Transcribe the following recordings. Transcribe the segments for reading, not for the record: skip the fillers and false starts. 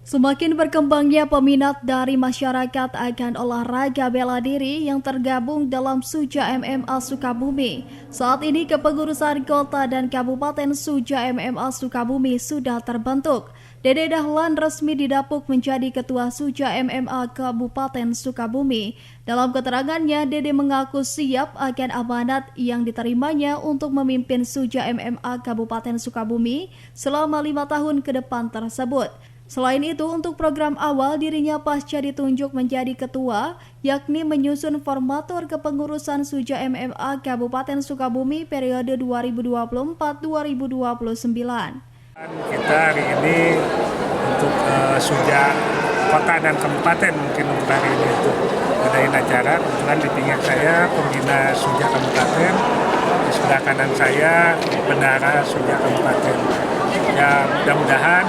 Semakin berkembangnya peminat dari masyarakat akan olahraga bela diri yang tergabung dalam Suja MMA Sukabumi. Saat ini kepengurusan kota dan kabupaten Suja MMA Sukabumi sudah terbentuk. Dede Dahlan resmi didapuk menjadi ketua Suja MMA Kabupaten Sukabumi. Dalam keterangannya, Dede mengaku siap akan amanat yang diterimanya untuk memimpin Suja MMA Kabupaten Sukabumi selama 5 tahun ke depan tersebut. Selain itu, untuk program awal dirinya pasca ditunjuk menjadi ketua, yakni menyusun formatur kepengurusan Suja MMA Kabupaten Sukabumi periode 2024-2029. Kita hari ini untuk Suja Kota dan Kabupaten mungkin untuk hari ini untuk ngadain acara. Kebetulan di pinggir saya pembina Suja Kabupaten, di sebelah kanan saya bendahara Suja Kabupaten. Ya mudah-mudahan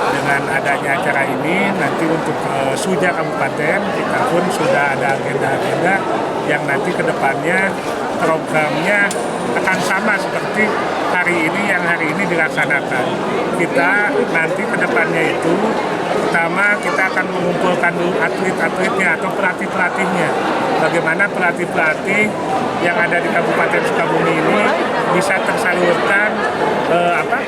dengan adanya acara ini nanti untuk Suja Kabupaten kita pun sudah ada agenda-agenda yang nanti ke depannya programnya akan sama seperti hari ini yang hari ini dilaksanakan. Kita nanti ke depannya itu pertama kita akan mengumpulkan atlet-atletnya atau pelatih-pelatihnya. Bagaimana pelatih-pelatih yang ada di Kabupaten Sukabumi ini bisa tersalurkan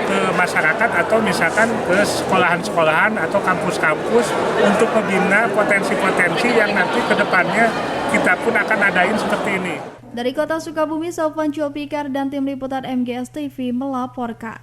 ke masyarakat atau misalkan ke sekolahan-sekolahan atau kampus-kampus untuk membina potensi-potensi yang nanti ke depannya kita pun akan adain seperti ini. Dari Kota Sukabumi, Sofwan Jopikar dan tim liputan MGS TV melaporkan.